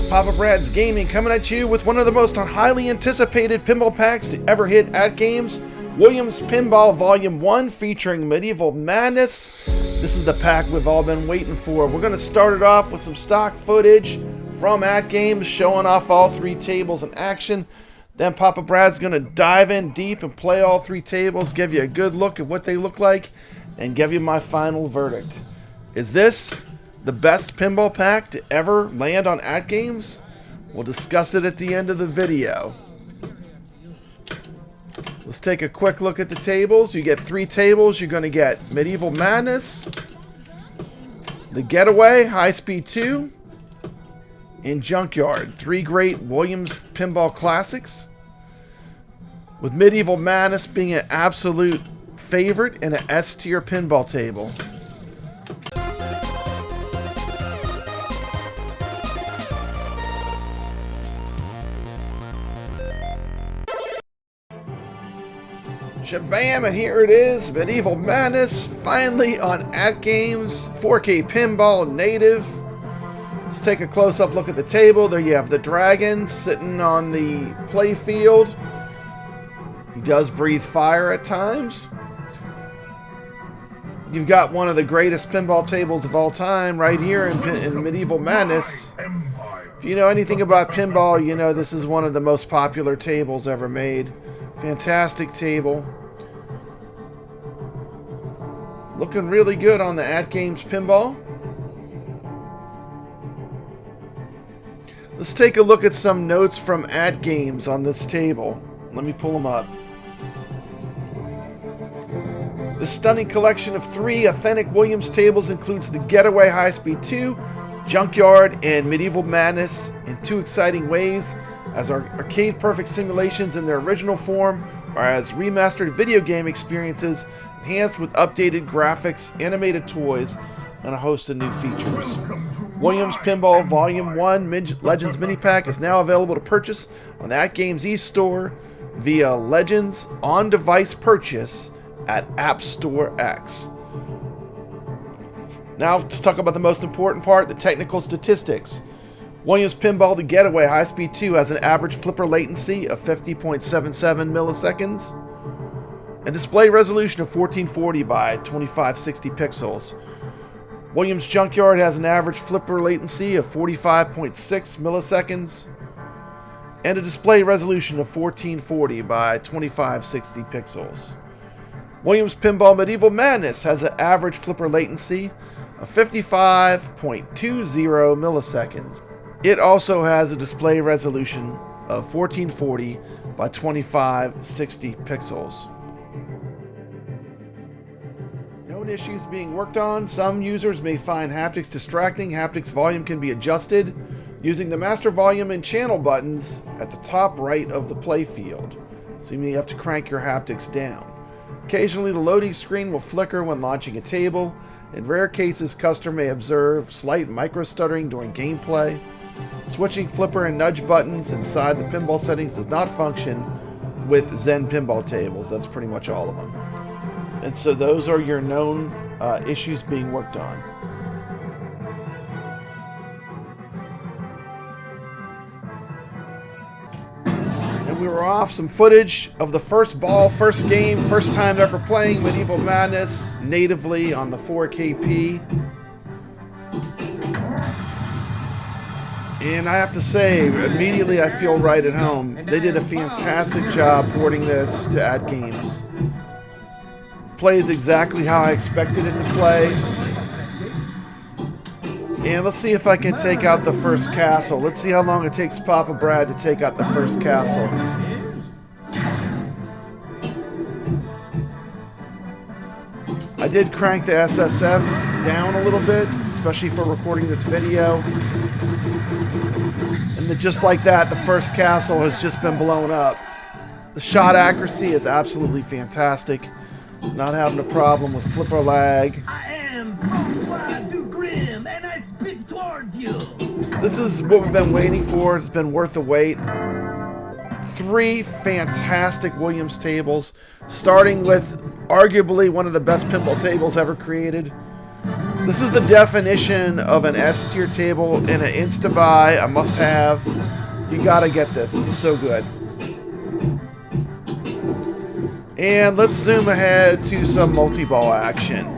Papa Brad's Gaming coming at you with one of the most highly anticipated pinball packs to ever hit AtGames, Williams Pinball Volume 1 featuring Medieval Madness. This is the pack we've all been waiting for. We're going to start it off with some stock footage from AtGames showing off all three tables in action. Then Papa Brad's going to dive in deep and play all three tables, give you a good look at what they look like, and give you my final verdict. Is this the best pinball pack to ever land on AtGames? We'll discuss it at the end of the video. Let's take a quick look at the tables. You get three tables. You're going to get Medieval Madness, the Getaway, High Speed 2, and Junkyard. Three great Williams pinball classics, with Medieval Madness being an absolute favorite and an S-tier pinball table. Shabam, and here it is, Medieval Madness, finally on AtGames, 4K Pinball Native. Let's take a close-up look at the table. There you have the dragon sitting on the play field. He does breathe fire at times. You've got one of the greatest pinball tables of all time right here in Medieval Madness. If you know anything about pinball, you know this is one of the most popular tables ever made. Fantastic table. Looking really good on the AtGames Pinball. Let's take a look at some notes from AtGames on this table. Let me pull them up. The stunning collection of three authentic Williams tables includes the Getaway High Speed 2, Junkyard, and Medieval Madness in two exciting ways, as arcade-perfect simulations in their original form, or as remastered video game experiences enhanced with updated graphics, animated toys, and a host of new features. Williams Pinball Volume 1 Legends Mini Pack is now available to purchase on the AtGames eStore via Legends on-device purchase at App Store X. Now let's talk about the most important part, the technical statistics. Williams Pinball The Getaway High Speed 2 has an average flipper latency of 50.77 milliseconds and display resolution of 1440 by 2560 pixels. Williams Junkyard has an average flipper latency of 45.6 milliseconds and a display resolution of 1440 by 2560 pixels. Williams Pinball Medieval Madness has an average flipper latency of 55.20 milliseconds. It also has a display resolution of 1440 by 2560 pixels. Known issues being worked on. Some users may find haptics distracting. Haptics volume can be adjusted using the master volume and channel buttons at the top right of the play field. So you may have to crank your haptics down. Occasionally the loading screen will flicker when launching a table. In rare cases, customer may observe slight micro-stuttering during gameplay. Switching flipper and nudge buttons inside the pinball settings does not function with Zen pinball tables. That's pretty much all of them. And so those are your known issues being worked on. And we were off some footage of the first ball, first game, first time ever playing Medieval Madness natively on the 4KP. And I have to say, immediately I feel right at home. They did a fantastic job porting this to AtGames. Plays exactly how I expected it to play. And let's see if I can take out the first castle. Let's see how long it takes Papa Brad to take out the first castle. I did crank the SSF down a little bit, especially for recording this video. And just like that, the first castle has just been blown up. The shot accuracy is absolutely fantastic. Not having a problem with flipper lag. I am François Dugrim, and I speak toward you. This is what we've been waiting for. It's been worth the wait. Three fantastic Williams tables, starting with arguably one of the best pinball tables ever created. This is the definition of an S tier table and an insta buy, a must have. You gotta get this, it's so good. And let's zoom ahead to some multi-ball action.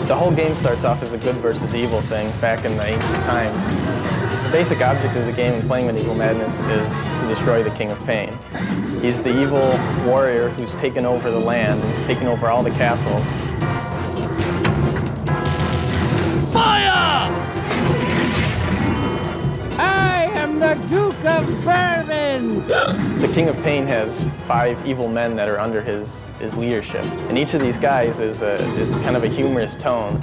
The whole game starts off as a good versus evil thing back in the ancient times. The basic object of the game in playing Medieval Madness is to destroy the King of Pain. He's the evil warrior who's taken over the land, and he's taken over all the castles. Fire! I am the Duke of Bourbon! The King of Pain has 5 evil men that are under his leadership. And each of these guys is kind of a humorous tone.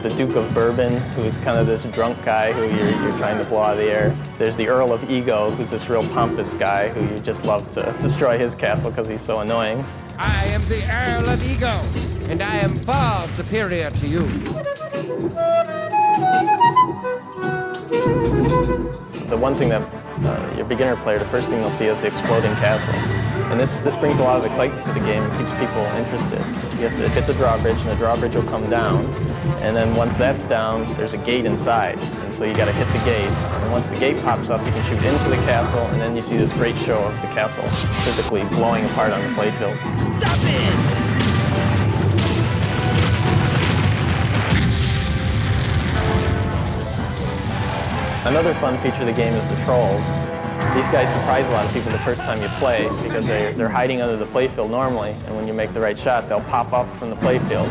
The Duke of Bourbon, who is kind of this drunk guy who you're trying to blow out of the air. There's the Earl of Ego, who's this real pompous guy who you just love to destroy his castle because he's so annoying. I am the Earl of Ego, and I am far superior to you. The one thing that your beginner player, the first thing you'll see is the exploding castle. And this brings a lot of excitement to the game and keeps people interested. You have to hit the drawbridge, and the drawbridge will come down. And then once that's down, there's a gate inside. And so you got to hit the gate. And once the gate pops up, you can shoot into the castle, and then you see this great show of the castle physically blowing apart on the playfield. Stop it! Another fun feature of the game is the trolls. These guys surprise a lot of people the first time you play because they're hiding under the playfield normally, and when you make the right shot, they'll pop up from the playfield.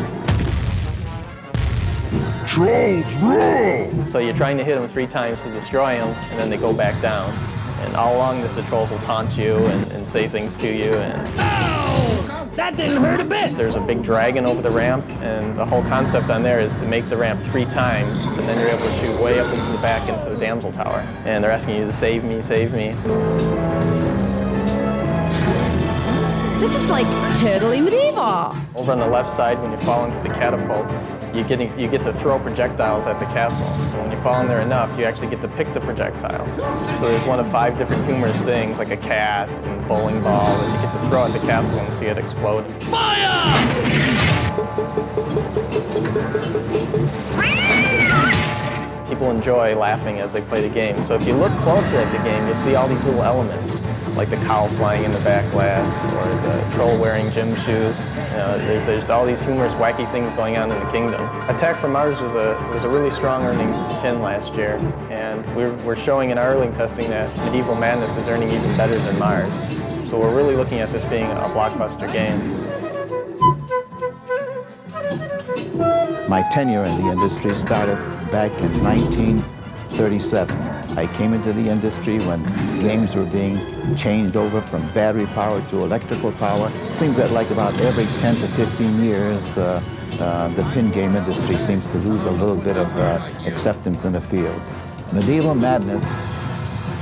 Trolls rule! So you're trying to hit them 3 times to destroy them, and then they go back down. And all along this, the trolls will taunt you and say things to you. And Ow! That didn't hurt a bit! there's a big dragon over the ramp, and the whole concept on there is to make the ramp 3 times, and then you're able to shoot way up into the back into the damsel tower. And they're asking you to save me, save me. This is like totally medieval. Over on the left side, when you fall into the catapult, you get to throw projectiles at the castle. So when you fall in there enough, you actually get to pick the projectile. So there's one of 5 different humorous things, like a cat and a bowling ball, that you get to throw at the castle and see it explode. Fire! People enjoy laughing as they play the game. So if you look closer at the game, you'll see all these little elements, like the cow flying in the back glass, or the troll wearing gym shoes. You know, there's all these humorous, wacky things going on in the kingdom. Attack from Mars was a really strong earning pin last year, and we're showing in our early testing that Medieval Madness is earning even better than Mars. So we're really looking at this being a blockbuster game. My tenure in the industry started back in 1937. I came into the industry when games were being changed over from battery power to electrical power. It seems that like about every 10 to 15 years, the pin game industry seems to lose a little bit of acceptance in the field. Medieval Madness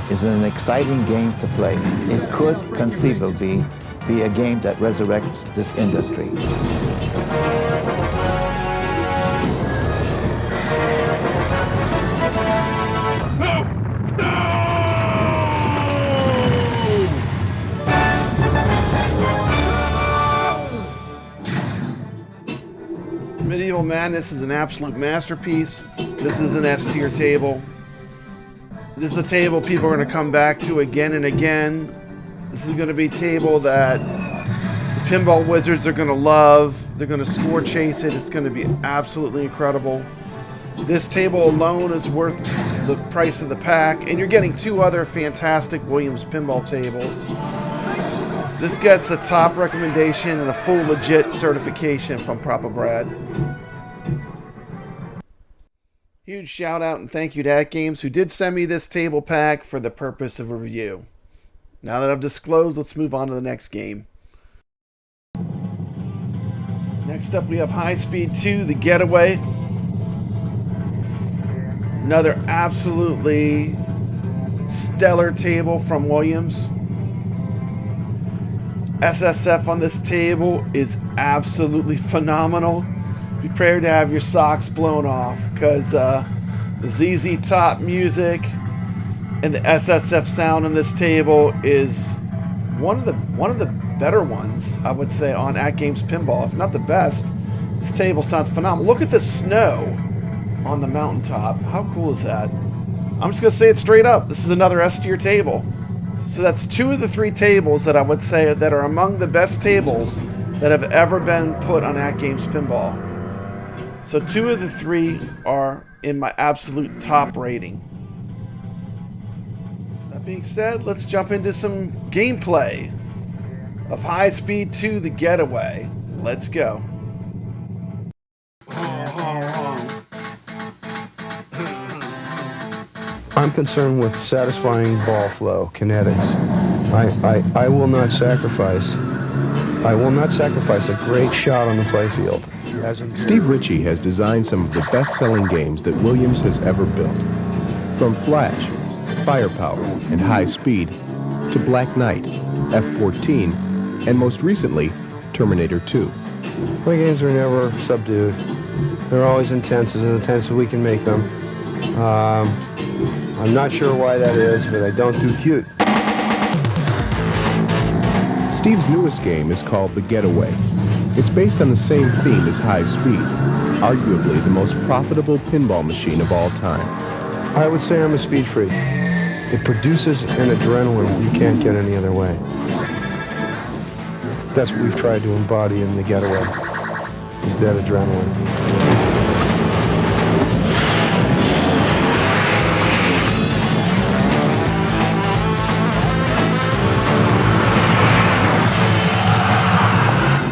is an exciting game to play. It could conceivably be a game that resurrects this industry. Medieval Madness is an absolute masterpiece. This is an S tier table. This is a table people are going to come back to again and again. This is going to be a table that the pinball wizards are going to love. They're going to score chase it. It's going to be absolutely incredible. This table alone is worth the price of the pack, and you're getting 2 other fantastic Williams pinball tables. This gets a top recommendation and a full legit certification from Proper Brad. Huge shout out and thank you to AtGames, who did send me this table pack for the purpose of a review. Now that I've disclosed, let's move on to the next game. Next up we have High Speed 2, The Getaway. Another absolutely stellar table from Williams. SSF on this table is absolutely phenomenal. Be prepared to have your socks blown off, because the ZZ Top music and the SSF sound on this table is one of the better ones, I would say, on AtGames Pinball, if not the best. This table sounds phenomenal. Look at the snow on the mountaintop. How cool is that? I'm just gonna say it straight up. This is another S tier table. So that's 2 of the 3 tables that I would say that are among the best tables that have ever been put on AtGames Pinball. So 2 of the 3 are in my absolute top rating. That being said, let's jump into some gameplay of High Speed 2, The Getaway. Let's go. I'm concerned with satisfying ball flow, kinetics. I will not sacrifice. I will not sacrifice a great shot on the playfield. Steve Ritchie has designed some of the best-selling games that Williams has ever built. From Flash, Firepower, and High Speed, to Black Knight, F-14, and most recently, Terminator 2. My games are never subdued. They're always intense, as intense as we can make them. I'm not sure why that is, but I don't do cute. Steve's newest game is called The Getaway. It's based on the same theme as High Speed, arguably the most profitable pinball machine of all time. I would say I'm a speed freak. It produces an adrenaline you can't get any other way. That's what we've tried to embody in The Getaway, is that adrenaline.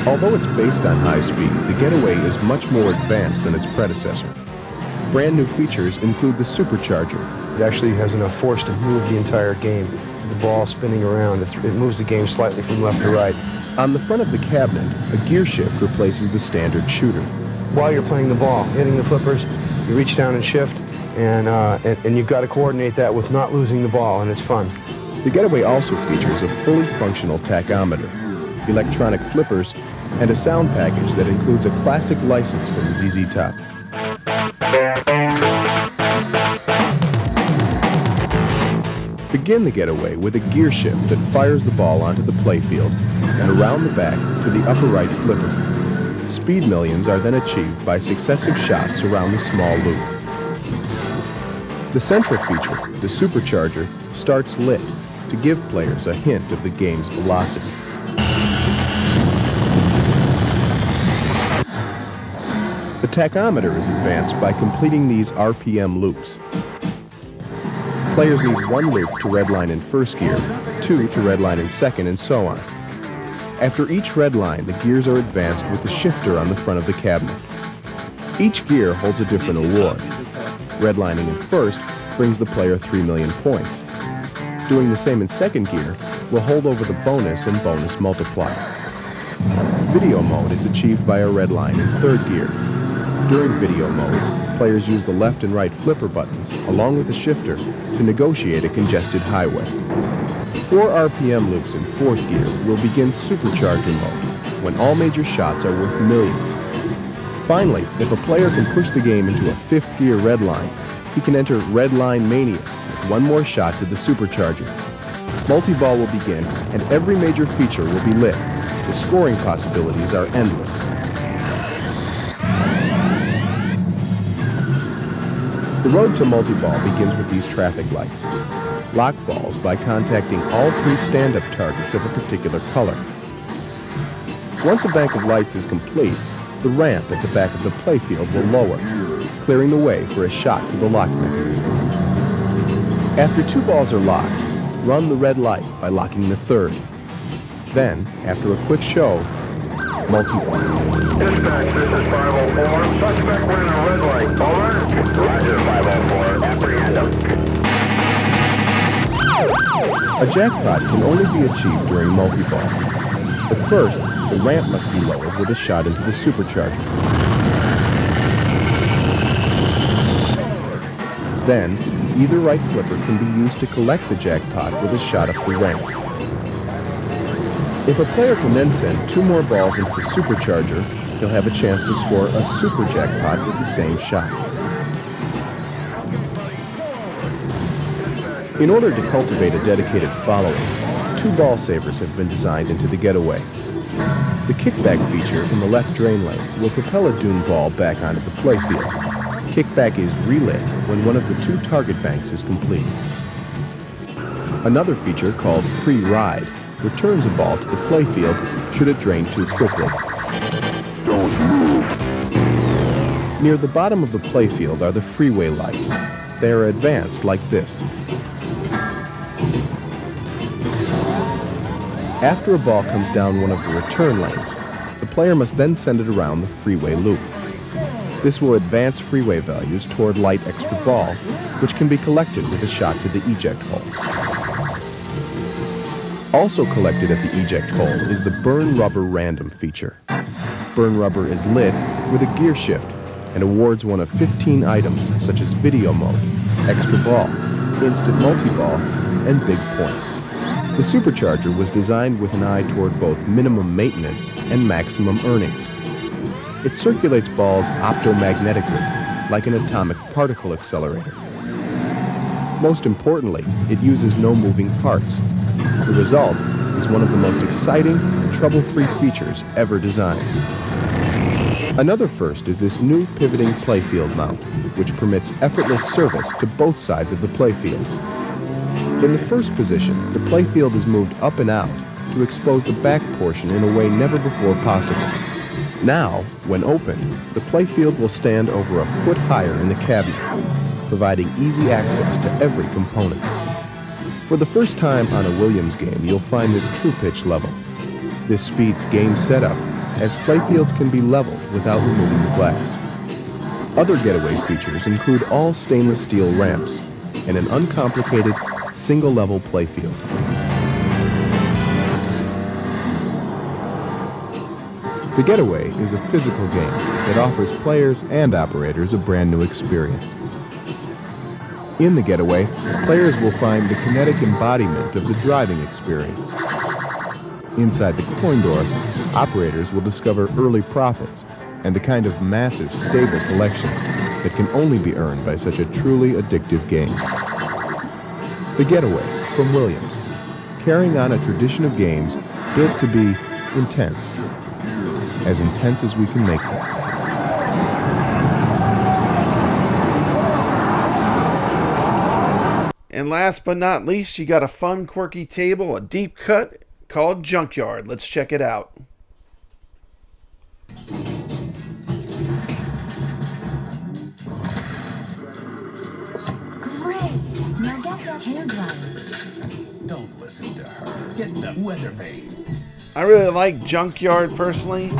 Although it's based on High Speed, The Getaway is much more advanced than its predecessor. Brand new features include the supercharger. It actually has enough force to move the entire game. The ball spinning around, it moves the game slightly from left to right. On the front of the cabinet, a gear shift replaces the standard shooter. While you're playing the ball, hitting the flippers, you reach down and shift, and you've got to coordinate that with not losing the ball, and it's fun. The Getaway also features a fully functional tachometer, electronic flippers, and a sound package that includes a classic license from ZZ Top. Begin The Getaway with a gear shift that fires the ball onto the playfield and around the back to the upper right flipper. Speed millions are then achieved by successive shots around the small loop. The central feature, the supercharger, starts lit to give players a hint of the game's velocity. The tachometer is advanced by completing these RPM loops. Players need 1 loop to redline in first gear, 2 to redline in second, and so on. After each redline, the gears are advanced with the shifter on the front of the cabinet. Each gear holds a different award. Redlining in first brings the player 3 million points. Doing the same in second gear will hold over the bonus and bonus multiplier. Video mode is achieved by a redline in third gear. During video mode, players use the left and right flipper buttons, along with the shifter, to negotiate a congested highway. 4 RPM loops in fourth gear will begin supercharger mode, when all major shots are worth millions. Finally, if a player can push the game into a fifth gear redline, he can enter Redline Mania with 1 more shot to the supercharger. Multi-ball will begin, and every major feature will be lit. The scoring possibilities are endless. The road to multi-ball begins with these traffic lights. Lock balls by contacting all 3 stand-up targets of a particular color. Once a bank of lights is complete, the ramp at the back of the playfield will lower. clearing the way for a shot to the lock mechanism. After 2 balls are locked, run the red light by locking the 3rd. Then, after a quick show, multi-ball. Dispatch, this is 504. Suspect wearing a red light. Over. Roger, 504. Apprehend him. A jackpot can only be achieved during multi-ball. But first, the ramp must be lowered with a shot into the supercharger. Then, either right flipper can be used to collect the jackpot with a shot up the ramp. If a player can then send 2 more balls into the supercharger, he'll have a chance to score a super jackpot with the same shot. In order to cultivate a dedicated following, 2 ball savers have been designed into the getaway. The kickback feature in the left drain lane will propel a dune ball back onto the playfield. Kickback is relit when one of the 2 target banks is complete. Another feature called pre-ride returns a ball to the playfield should it drain too quickly. Don't move. Near the bottom of the playfield are the freeway lights. They are advanced like this. After a ball comes down one of the return lanes, the player must then send it around the freeway loop. This will advance freeway values toward light extra ball, which can be collected with a shot to the eject hole. Also collected at the eject hole is the burn rubber random feature. Burn rubber is lit with a gear shift and awards one of 15 items such as video mode, extra ball, instant multi-ball, and big points. The supercharger was designed with an eye toward both minimum maintenance and maximum earnings. It circulates balls optomagnetically, like an atomic particle accelerator. Most importantly, it uses no moving parts. The result is one of the most exciting and trouble-free features ever designed. Another first is this new pivoting playfield mount, which permits effortless service to both sides of the playfield. In the first position, the playfield is moved up and out to expose the back portion in a way never before possible. Now, when opened, the playfield will stand over a foot higher in the cabinet, providing easy access to every component. For the first time on a Williams game, you'll find this true pitch level. This speeds game setup, as playfields can be leveled without removing the glass. Other getaway features include all stainless steel ramps and an uncomplicated single-level playfield. The Getaway is a physical game that offers players and operators a brand new experience. In the Getaway, players will find the kinetic embodiment of the driving experience. Inside the coin door, operators will discover early profits and the kind of massive, stable collections that can only be earned by such a truly addictive game. The Getaway from Williams, carrying on a tradition of games built to be intense as we can make them. And last but not least, you got a fun, quirky table, a deep cut called Junkyard. Let's check it out. Great! Now get that hand running. Don't listen to her. Get the weather vane. I really like Junkyard personally,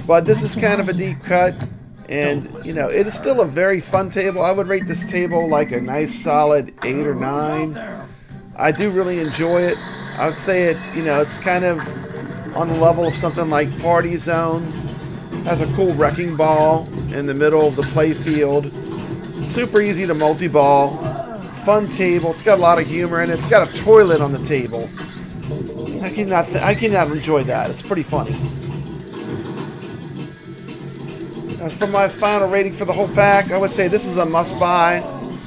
but this is kind of a deep cut, and you know, it is still a very fun table. I would rate this table like a nice solid 8 or 9. I do really enjoy it. I would say it, you know, it's kind of on the level of something like Party Zone. Has a cool wrecking ball in the middle of the play field. Super easy to multi-ball. Fun table. It's got a lot of humor in it. It's got a toilet on the table. I cannot enjoy that. It's pretty funny. As for my final rating for the whole pack, I would say this is a must-buy.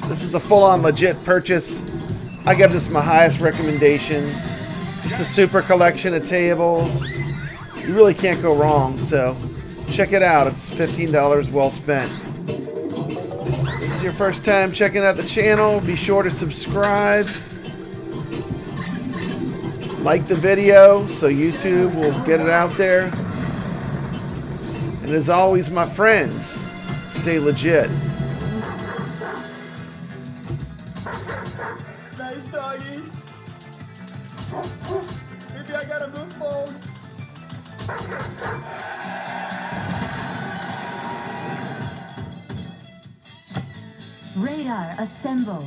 This is a full-on legit purchase. I give this my highest recommendation. Just a super collection of tables. You really can't go wrong, so check it out. It's $15 well spent. If this is your first time checking out the channel, be sure to subscribe. Like the video so YouTube will get it out there. And as always, my friends, stay legit. got a good phone. Radar assembled.